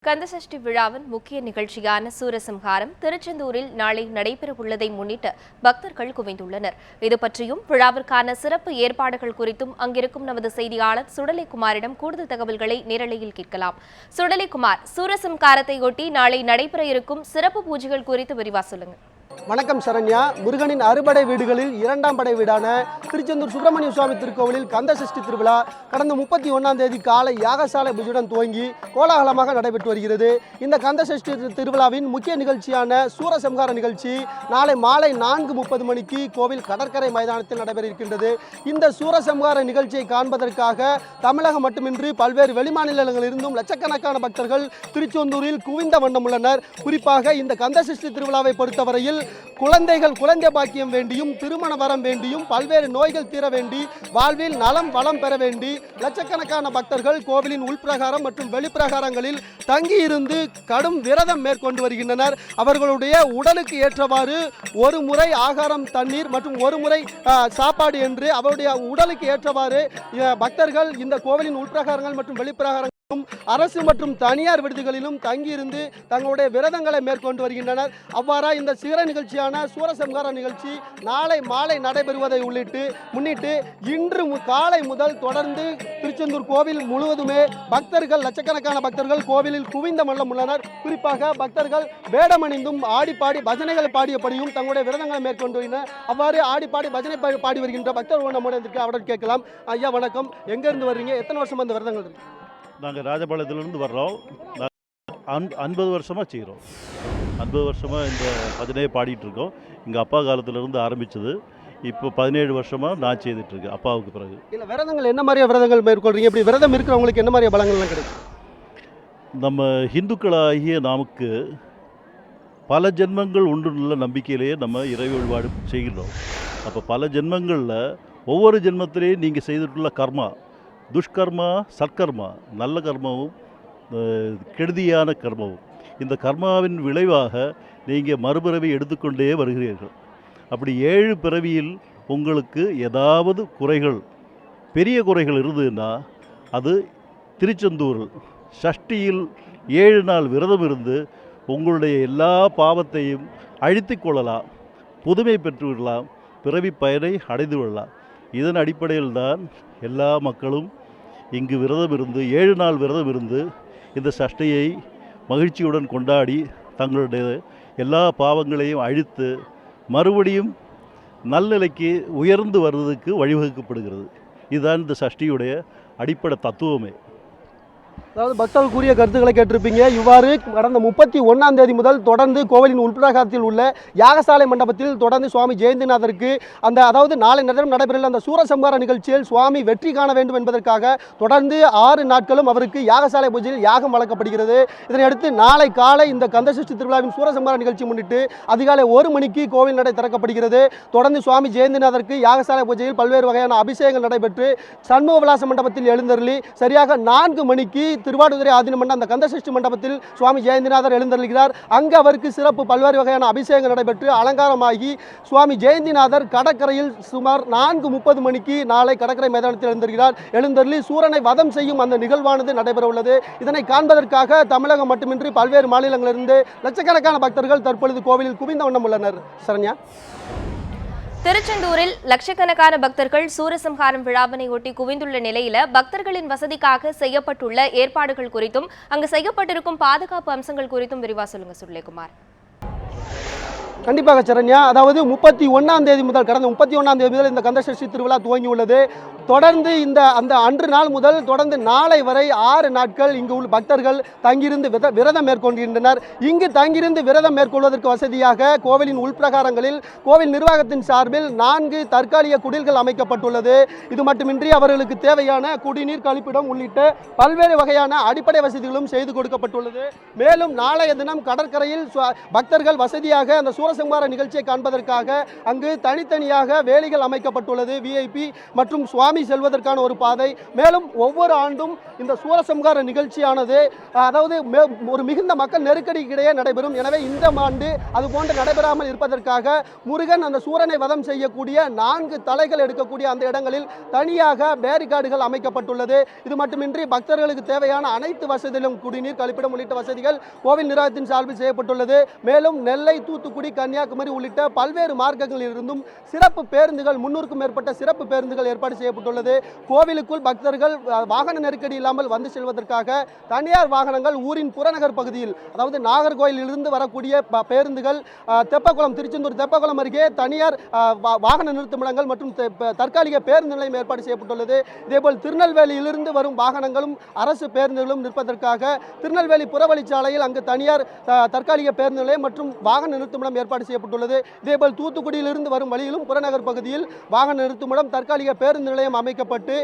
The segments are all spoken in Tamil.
கந்தசஷ்டி விழாவின் முக்கிய நிகழ்ச்சியான சூரசம்ஹாரம் திருச்செந்தூரில் நாளை நடைபெறவுள்ளதை முன்னிட்டு பக்தர்கள் குவிந்துள்ளனர். இதுபற்றியும் விழாவிற்கான சிறப்பு ஏற்பாடுகள் குறித்தும் அங்கிருக்கும் நமது செய்தியாளர் சுடலைக்குமாரிடம் கூடுதல் தகவல்களை நேரலையில் கேட்கலாம். சுடலைக்குமார், சூரசம்ஹாரத்தையொட்டி நாளை நடைபெற இருக்கும் சிறப்பு பூஜைகள் குறித்து விரிவா சொல்லுங்க. வணக்கம் சரண்யா. முருகனின் அறுபடை வீடுகளில் இரண்டாம் படை வீடான திருச்செந்தூர் சுப்பிரமணிய சுவாமி திருக்கோவிலில் கந்தசஷ்டி திருவிழா கடந்த 31ஆம் தேதி காலை யாகசாலை பூஜையுடன் துவங்கி கோலாகலமாக நடைபெற்று வருகிறது. இந்த கந்தசஷ்டி திருவிழாவின் முக்கிய நிகழ்ச்சியான சூரசம்ஹார நிகழ்ச்சி நாளை மாலை 4:30 மணிக்கு கோவில் கடற்கரை மைதானத்தில் நடைபெற இருக்கின்றது. இந்த சூரசம்ஹார நிகழ்ச்சியை காண்பதற்காக தமிழகம் மட்டுமின்றி பல்வேறு வெளிமாநிலங்களிலிருந்தும் லட்சக்கணக்கான பக்தர்கள் திருச்செந்தூரில் குவிந்த வண்ணம் உள்ளனர். குறிப்பாக இந்த கந்தசஷ்டி திருவிழாவை பொறுத்தவரையில் குழந்தை பாக்கியம் வேண்டியும் திருமண வரம் வேண்டியும் பல்வேறு நோய்கள் தீர வேண்டி வாழ்வில் நலம் வளம் பெற வேண்டி லட்சக்கணக்கான பக்தர்கள் கோவிலின் உள்பிரகாரம் மற்றும் வெளிப்பிரகாரங்களில் தங்கியிருந்து கடும் விரதம் மேற்கொண்டு வருகின்றனர். அவர்களுடைய உடலுக்கு ஏற்றவாறு ஒரு முறை ஆகாரம் தண்ணீர் மற்றும் ஒரு முறை சாப்பாடு என்று அவருடைய உடலுக்கு ஏற்றவாறு பக்தர்கள் இந்த கோவிலின் உள்பிரகாரங்கள் மற்றும் வெளிப்பிரகாரங்கள் அரசு மற்றும் தனியார் விடுதிகளிலும் தங்கியிருந்து தங்களுடைய விரதங்களை மேற்கொண்டு வருகின்றனர். அவ்வாறா இந்த சிகர நிகழ்ச்சியான சூரசம்ஹார நிகழ்ச்சி நாளை மாலை நடைபெறுவதை முன்னிட்டு இன்று காலை முதல் தொடர்ந்து திருச்செந்தூர் கோவில் முழுவதுமே பக்தர்கள் லட்சக்கணக்கான பக்தர்கள் கோவிலில் குவிந்த வண்ணம் உள்ளனர். குறிப்பாக பக்தர்கள் வேடமணிந்தும் ஆடிப்பாடி பஜனைகளை பாடியபடியும் தங்களுடைய விரதங்களை மேற்கொண்டு வருகின்றனர். அவ்வாறு ஆடிப்பாடி பஜனை பாடி வருகின்ற பக்தர்கள் நம்முடைய அவர்கள் கேட்கலாம். ஐயா வணக்கம், எங்கிருந்து வர்றீங்க? எத்தனை வருஷம் அந்த விரதங்கள் இருக்கு? நாங்கள் ராஜபாளையத்திலிருந்து வர்றோம். 50 வருஷமாக செய்கிறோம். 50 வருஷமாக இந்த பஜனையை பாடிட்டுருக்கோம். எங்கள் அப்பா காலத்திலேருந்து ஆரம்பித்தது. இப்போ 17 வருஷமாக நான் செய்துட்ருக்கேன் அப்பாவுக்கு பிறகு. இல்லை, விரதங்கள் என்ன மாதிரியா விரதங்கள் மேற்கொள்கிறீங்க? இப்படி விரதம் இருக்கிறவங்களுக்கு என்ன மாதிரியா பலங்கள்லாம் கிடைக்கும்? நம்ம இந்துக்களாகிய நமக்கு பல ஜென்மங்கள் உண்டுள்ள நம்பிக்கையிலேயே நம்ம இறை வழிபாடு செய்கிறோம். அப்போ பல ஜென்மங்களில் ஒவ்வொரு ஜென்மத்திலேயும் நீங்கள் செய்துட்டுள்ள கர்மா, துஷ்கர்மா, சத்கர்மா, நல்ல கர்மாவும் கெடுதியான கர்மாவும், இந்த கர்மாவின் விளைவாக நீங்கள் மறுபிறவி எடுத்துக்கொண்டே வருகிறீர்கள். அப்படி 7 பிறவியில் உங்களுக்கு ஏதாவது குறைகள், பெரிய குறைகள் இருந்ததுன்னா அது திருச்செந்தூர் சஷ்டியில் 7 நாள் விரதம் இருந்து உங்களுடைய எல்லா பாவத்தையும் அழித்து கொள்ளலாம், புதுமை பெற்று விடலாம், பிறவி பயனை அடைந்து விடலாம். இதன் அடிப்படையில் தான் எல்லா மக்களும் இங்கு விரதம் இருந்து 7 நாள் விரதம் இருந்து இந்த சஷ்டியை மகிழ்ச்சியுடன் கொண்டாடி தங்களுடைய எல்லா பாவங்களையும் அழித்து மறுபடியும் நல்நிலைக்கு உயர்ந்து வருவதற்கு வழிவகுக்கப்படுகிறது. இதுதான் இந்த சஷ்டியுடைய அடிப்படை தத்துவமே. அதாவது பக்தர்கள் கூறிய கருத்துக்களை கேட்டிருப்பீங்க. இவ்வாறு கடந்த 31ஆம் தேதி முதல் தொடர்ந்து கோவிலின் உள்பிரகாரத்தில் உள்ள யாகசாலை மண்டபத்தில் தொடர்ந்து சுவாமி ஜெயந்திநாதருக்கு அதாவது நாளை நடைபெறும் அந்த சூரசம்ஹார நிகழ்ச்சியில் சுவாமி வெற்றி காண வேண்டும் என்பதற்காக தொடர்ந்து 6 நாட்களும் அவருக்கு யாகசாலை பூஜையில் யாகம் வழங்கப்படுகிறது. இதனையடுத்து நாளை காலை இந்த கந்தசஷ்டி திருவிழாவின் சூரசம்ஹார நிகழ்ச்சி முன்னிட்டு அதிகாலை 1 மணிக்கு கோவில் நடை திறக்கப்படுகிறது. தொடர்ந்து சுவாமி ஜெயந்திநாதருக்கு யாகசாலை பூஜையில் பல்வேறு வகையான அபிஷேகங்கள் நடைபெற்று சண்முக விலாச மண்டபத்தில் எழுந்தருளி சரியாக 4 மணிக்கு திருவாடுதுறை ஆதீனம் அந்த கந்தசஷ்டி மண்டபத்தில் சுவாமி ஜெயந்திநாதர் எழுந்தருளுகிறார். அங்கு அவருக்கு சிறப்பு பல்வேறு வகையான அபிஷேகம் நடைபெற்று அலங்காரமாகி சுவாமி ஜெயந்திநாதர் கடற்கரையில் சுமார் 4:30 மணிக்கு நாளை கடற்கரை மைதானத்தில் எழுந்தருளி சூரனை வதம் செய்யும் அந்த நிகழ்வானது நடைபெற உள்ளது. இதனை காண்பதற்காக தமிழகம் மட்டுமின்றி பல்வேறு மாநிலங்களிலிருந்து லட்சக்கணக்கான பக்தர்கள் தற்பொழுது கோவிலில் குவிந்த வண்ணம் உள்ளனர். சரண்யா, திருச்செந்தூரில் லட்சக்கணக்கான பக்தர்கள் சூரசம்ஹாரம் விழாவினை ஒட்டி குவிந்துள்ள நிலையில பக்தர்களின் வசதிக்காக செய்யப்பட்டுள்ள ஏற்பாடுகள் குறித்தும் அங்கு செய்யப்பட்டிருக்கும் பாதுகாப்பு அம்சங்கள் குறித்தும் விரிவா சொல்லுங்க சுடலைக்குமார். கண்டிப்பாக சரண்யா. அதாவது 31ஆம் தேதி முதல் கடந்த 31ஆம் தேதி முதல் இந்த கந்தசஷ்டி திருவிழா துவங்கி உள்ளது. தொடர்ந்து அந்த அன்று நாள் முதல் தொடர்ந்து நாளை வரை 6 நாட்கள் இங்கு உள்ள பக்தர்கள் தங்கியிருந்து விரதம் மேற்கொள்கின்றனர். இங்கு தங்கியிருந்து விரதம் மேற்கொள்வதற்கு வசதியாக கோவிலின் உள்பிரகாரங்களில் கோவில் நிர்வாகத்தின் சார்பில் 4 தற்காலிக குடில்கள் அமைக்கப்பட்டுள்ளது. இது மட்டுமின்றி அவர்களுக்கு தேவையான குடிநீர், கழிப்பிடம் உள்ளிட்ட பல்வேறு வகையான அடிப்படை வசதிகளும் செய்து கொடுக்கப்பட்டுள்ளது. மேலும் நாளைய தினம் கடற்கரையில் பக்தர்கள் வசதியாக அந்த சூரசம்ஹார நிகழ்ச்சியை காண்பதற்காக அங்கு தனித்தனியாக வேலிகள் அமைக்கப்பட்டுள்ளது. VIP மற்றும் சுவாமி பவனி செல்வதற்கான ஒரு பாதை. மேலும் ஒவ்வொரு ஆண்டும் இந்த சூரசம்ஹார நிகழ்ச்சியானது அதாவது ஒரு மிகுந்த மக்கள் நெருக்கடிக்கிடையே நடைபெறும். எனவே இந்த ஆண்டு அது போன்று நடைபெறாமல் இருப்பதற்காக முருகன் அந்த சூரனை வதம் செய்யக்கூடிய 4 தலைகள் எடுக்கக்கூடிய அந்த இடங்களில் தனியாக பேரிகார்டுகள் அமைக்கப்பட்டுள்ளது. இது மட்டுமின்றி பக்தர்களுக்கு தேவையான அனைத்து வசதிகளும் குடிநீர், கழிப்பிடம் உள்ளிட்ட வசதிகள் கோவில் நிர்வாகத்தின் சார்பில் செய்யப்பட்டுள்ளது. மேலும் நெல்லை, தூத்துக்குடி, கன்னியாகுமரி உள்ளிட்ட பல்வேறு மார்க்கங்களில் இருந்தும் சிறப்பு பேருந்துகள் 300க்கும் மேற்பட்ட சிறப்பு பேருந்துகள் ஏற்பாடு செய்யப்பட்டுள்ளது. கோவிலுக்குள் பக்தர்கள் வாகன நெருக்கடி இல்லாமல் வந்து செல்வதற்காக தனியார் வாகனங்கள் ஊரின் புறநகர் பகுதியில், அதாவது நாகர்கோயிலில் இருந்து வரக்கூடிய பேருந்துகள் தெப்பக்குளம், திருச்செந்தூர் தெப்பக்குளம் அருகே தனியார் வாகன நிறுத்துமிடங்கள் மற்றும் தற்காலிக பேருந்து நிலையம் ஏற்பாடு செய்யப்பட்டுள்ளது. இதேபோல் திருநெல்வேலியிலிருந்து வரும் வாகனங்களும் அரசு பேருந்துகளும் நிற்பதற்காக திருநெல்வேலி புறவழிச்சாலையில் அங்கு தனியார் தற்காலிக பேருந்து நிலையம் மற்றும் வாகன நிறுத்துமிடம் ஏற்பாடு செய்யப்பட்டுள்ளது. இதேபோல் தூத்துக்குடியிலிருந்து வரும் வழியிலும் புறநகர் பகுதியில் வாகன நிறுத்துமிடம், தற்காலிக பேருந்து நிலையம் அமைக்கப்பட்டு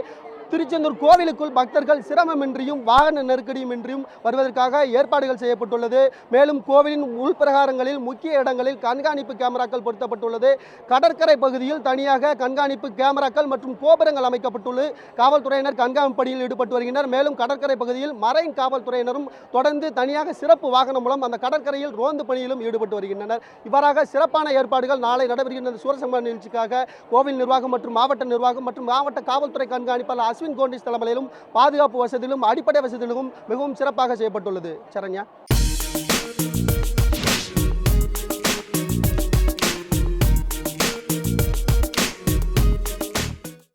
திருச்செந்தூர் கோவிலுக்குள் பக்தர்கள் சிரமமின்றியும் வாகன நெருக்கடியுமின்றியும் வருவதற்காக ஏற்பாடுகள் செய்யப்பட்டுள்ளது. மேலும் கோவிலின் உள்பிரகாரங்களில் முக்கிய இடங்களில் கண்காணிப்பு கேமராக்கள் பொருத்தப்பட்டுள்ளது. கடற்கரை பகுதியில் தனியாக கண்காணிப்பு கேமராக்கள் மற்றும் கோபுரங்கள் அமைக்கப்பட்டுள்ளது. காவல்துறையினர் கண்காணிப்பு பணியில் ஈடுபட்டு வருகின்றனர். மேலும் கடற்கரை பகுதியில் மரைன் காவல்துறையினரும் தொடர்ந்து தனியாக சிறப்பு வாகனம் மூலம் அந்த கடற்கரையில் ரோந்து பணியிலும் ஈடுபட்டு வருகின்றனர். இவ்வாறாக சிறப்பான ஏற்பாடுகள் நாளை நடைபெறுகின்ற சூரசம்ஹார நிகழ்ச்சிக்காக கோவில் நிர்வாகம் மற்றும் மாவட்ட நிர்வாகம் மற்றும் மாவட்ட காவல்துறை கண்காணிப்பாளர் அஸ்வின் கோண்டிஸ் தலைமையிலும் பாதுகாப்பு வசதியிலும் அடிப்படை வசதிகளும் மிகவும் சிறப்பாக செய்யப்பட்டுள்ளது. சரண்யா.